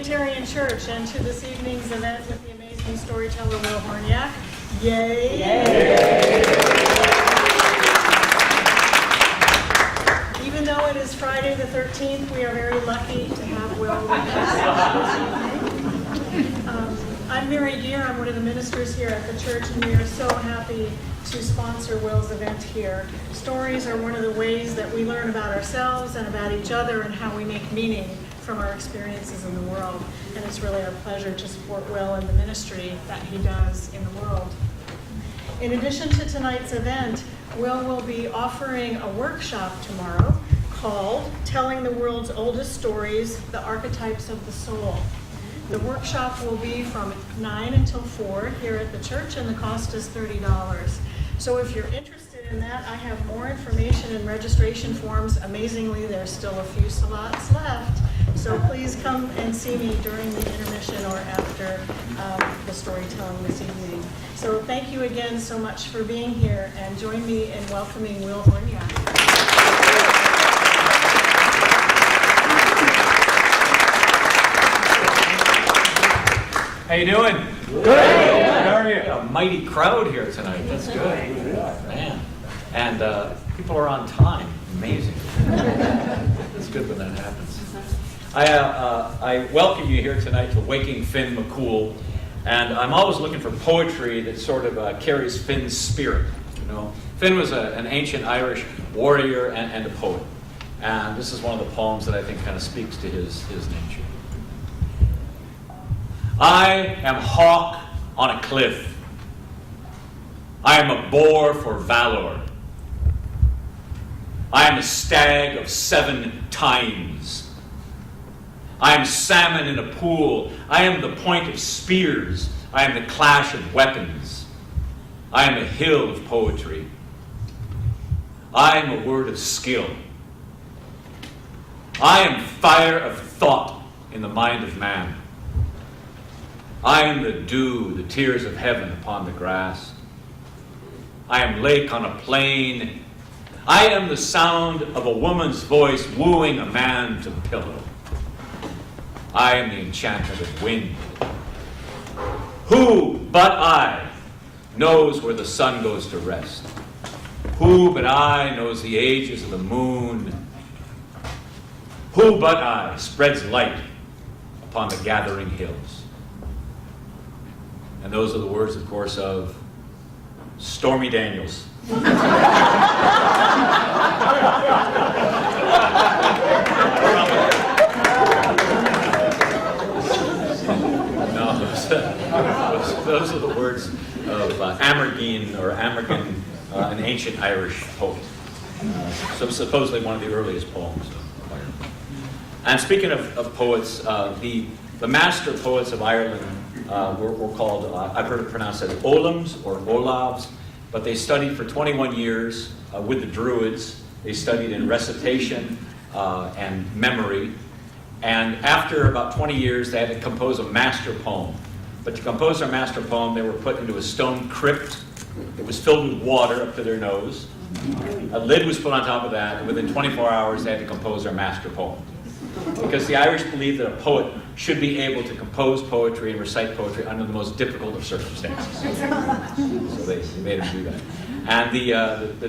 Unitarian Church and to this evening's event with the amazing storyteller Will Horniak. Yay! Yay! Even though it is Friday the 13th, we are very lucky to have Will with us this evening. I'm Mary Geer. I'm one of the ministers here at the church, and we are so happy to sponsor Will's event here. Stories are one of the ways that we learn about ourselves and about each other and how we make meaning from our experiences in the world. And it's really our pleasure to support Will in the ministry that he does in the world. In addition to tonight's event, Will be offering a workshop tomorrow called Telling the World's Oldest Stories, The Archetypes of the Soul. The workshop will be from 9 until 4 here at the church, and the cost is $30. So if you're interested in that, I have more information and registration forms. Amazingly, there's still a few slots left. So please come and see me during the intermission or after the storytelling this evening. So thank you again so much for being here, and join me in welcoming Will Horniak. How you doing? Good. How are you? A mighty crowd here tonight. That's good. Man. And people are on time. Amazing. It's good when that happens. I welcome you here tonight to Waking Finn McCool. And I'm always looking for poetry that sort of carries Finn's spirit. You know, Finn was an ancient Irish warrior and a poet. And this is one of the poems that I think kind of speaks to his nature. I am hawk on a cliff. I am a boar for valor. I am a stag of 7 times. I am salmon in a pool. I am the point of spears. I am the clash of weapons. I am a hill of poetry. I am a word of skill. I am fire of thought in the mind of man. I am the dew, the tears of heaven upon the grass. I am lake on a plain. I am the sound of a woman's voice wooing a man to pillow. I am the enchantment of wind. Who but I knows where the sun goes to rest? Who but I knows the ages of the moon? Who but I spreads light upon the gathering hills? And those are the words, of course, of Stormy Daniels. Those are the words of Amergin, an ancient Irish poet. So supposedly one of the earliest poems of Ireland. And speaking of poets, the master poets of Ireland were called, I've heard it pronounced as Olams or Olavs, but they studied for 21 years with the Druids. They studied in recitation and memory. And after about 20 years, they had to compose a master poem. But to compose their master poem, they were put into a stone crypt. It was filled with water up to their nose. A lid was put on top of that, and within 24 hours, they had to compose their master poem. Because the Irish believed that a poet should be able to compose poetry and recite poetry under the most difficult of circumstances. So they made him do that. And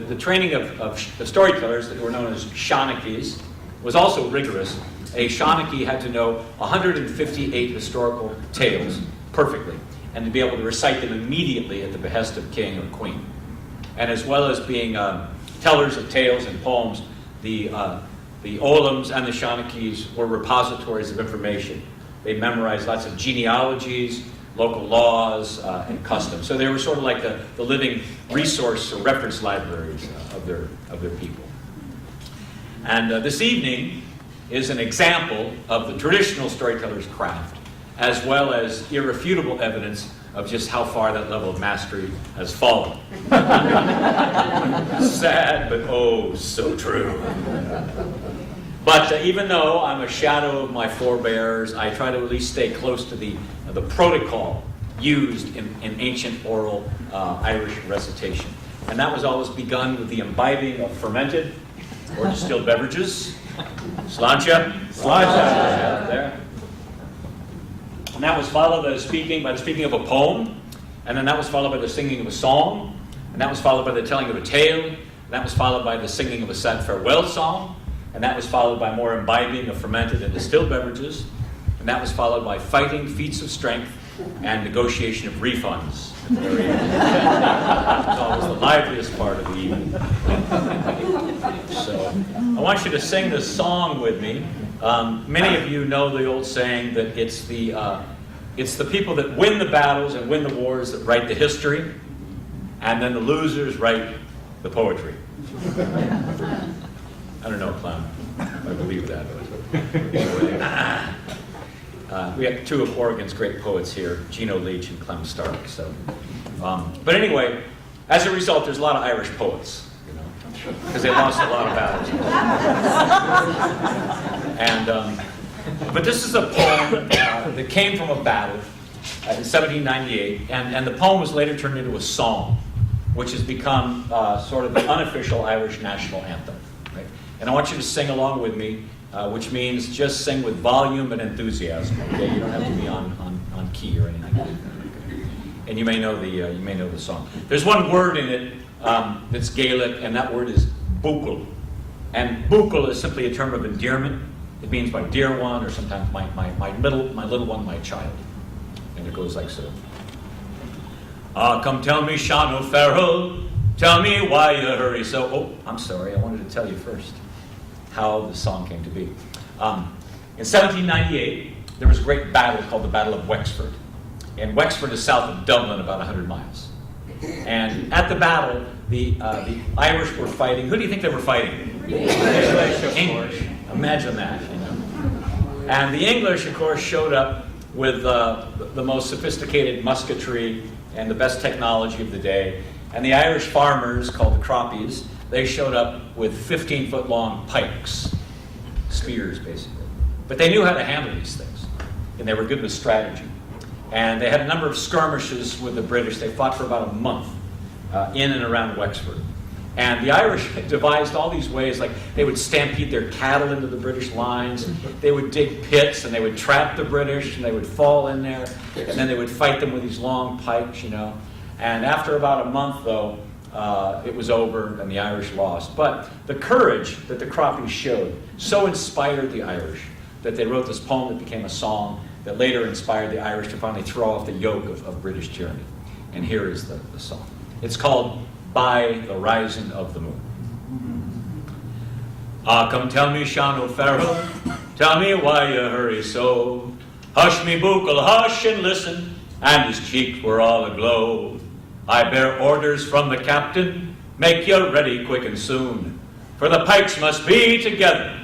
the training of storytellers that were known as Shonachis was also rigorous. A Shonachie had to know 158 historical tales perfectly, and to be able to recite them immediately at the behest of king or queen. And as well as being tellers of tales and poems, the Olams and the Shonachis were repositories of information. They memorized lots of genealogies, local laws, and customs. So they were sort of like the living resource or reference libraries of their people. And this evening is an example of the traditional storyteller's craft, as well as irrefutable evidence of just how far that level of mastery has fallen. Sad, but oh, so true. But even though I'm a shadow of my forebears, I try to at least stay close to the protocol used in ancient oral Irish recitation. And that was always begun with the imbibing of fermented or distilled beverages. Sláinte. Sláinte. There. And that was followed by the speaking of a poem, and then that was followed by the singing of a song, and that was followed by the telling of a tale, and that was followed by the singing of a sad farewell song, and that was followed by more imbibing of fermented and distilled beverages, and that was followed by fighting, feats of strength, and negotiation of refunds. It's always the liveliest part of the evening. So I want you to sing this song with me. Many of you know the old saying that it's the people that win the battles and win the wars that write the history, and then the losers write the poetry. I don't know, Clem. I believe that. We have two of Oregon's great poets here, Gino Leach and Clem Stark. So, but anyway, as a result, there's a lot of Irish poets, you know, because they lost a lot of battles. And but this is a poem that came from a battle in 1798, and the poem was later turned into a song, which has become sort of the unofficial Irish national anthem. Right? And I want you to sing along with me, which means just sing with volume and enthusiasm. Okay, you don't have to be on key or anything. And you may know the song. There's one word in it that's Gaelic, and that word is buchel. And buchel is simply a term of endearment. It means my dear one, or sometimes my little one, my child. And it goes like so. Come tell me, Sean O'Farrell, tell me why you hurry so. Oh, I'm sorry, I wanted to tell you first how the song came to be. In 1798, there was a great battle called the Battle of Wexford. And Wexford is south of Dublin, about 100 miles. And at the battle, the Irish were fighting. Who do you think they were fighting? English. Imagine that. You know? And the English, of course, showed up with the most sophisticated musketry and the best technology of the day. And the Irish farmers, called the croppies, they showed up with 15-foot-long pikes, spears, basically. But they knew how to handle these things, and they were good with strategy. And they had a number of skirmishes with the British. They fought for about a month in and around Wexford. And the Irish devised all these ways, like they would stampede their cattle into the British lines, they would dig pits, and they would trap the British, and they would fall in there, and then they would fight them with these long pikes, you know. And after about a month, though, it was over, and the Irish lost. But the courage that the croppies showed so inspired the Irish that they wrote this poem that became a song that later inspired the Irish to finally throw off the yoke of British tyranny. And here is the song. It's called By the Rising of the Moon. Come tell me, Sean O'Farrell, tell me why you hurry so. Hush me, buchel, hush and listen, and his cheeks were all aglow. I bear orders from the captain, make you ready quick and soon, for the pikes must be together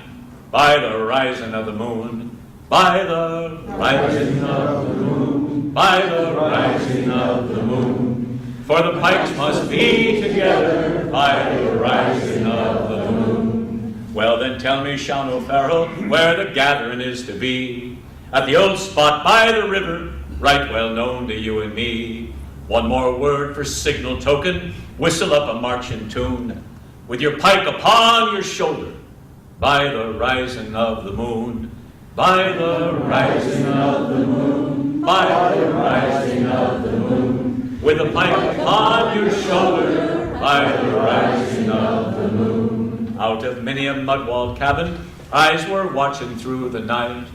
by the rising of the moon. By the rising of the moon, by the rising of the moon, for the pikes must be together by the rising of the moon. Well then tell me, Sean O'Farrell, where the gathering is to be. At the old spot by the river, right well known to you and me. One more word for signal token, whistle up a marching tune, with your pike upon your shoulder, by the rising of the moon. By the rising of the moon, by the rising of the moon, with a pike upon your shoulder, by the rising of the moon. Out of many a mud-walled cabin, eyes were watching through the night.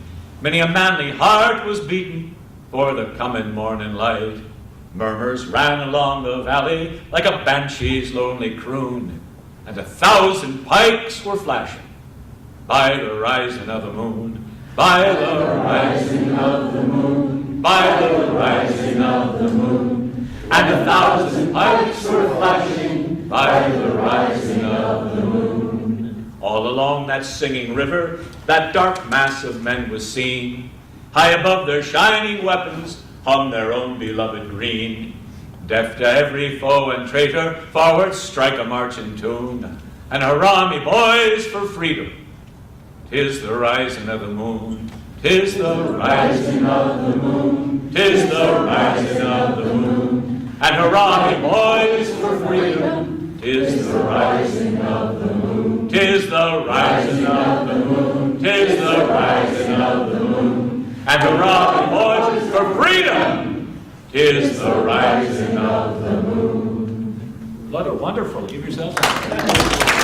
Many a manly heart was beating for the coming morning light. Murmurs ran along the valley like a banshee's lonely croon, and 1,000 pikes were flashing by the rising of the moon. By the rising of the moon, by the rising of the moon, and 1,000 pikes were flashing by the rising of the moon. All along that singing river, that dark mass of men was seen. High above their shining weapons hung their own beloved green. Deaf to every foe and traitor, forward strike a marching tune, and hurrah me boys for freedom. 'Tis the rising of the moon, 'tis the rising of the moon, 'tis the rising of the moon, and hurrah me boys for freedom. 'Tis the rising of the moon, 'tis the rising of the moon, 'tis the rising of the moon, and hurrah boys for freedom. 'Tis the rising of the moon. What a wonderful. Give yourselves a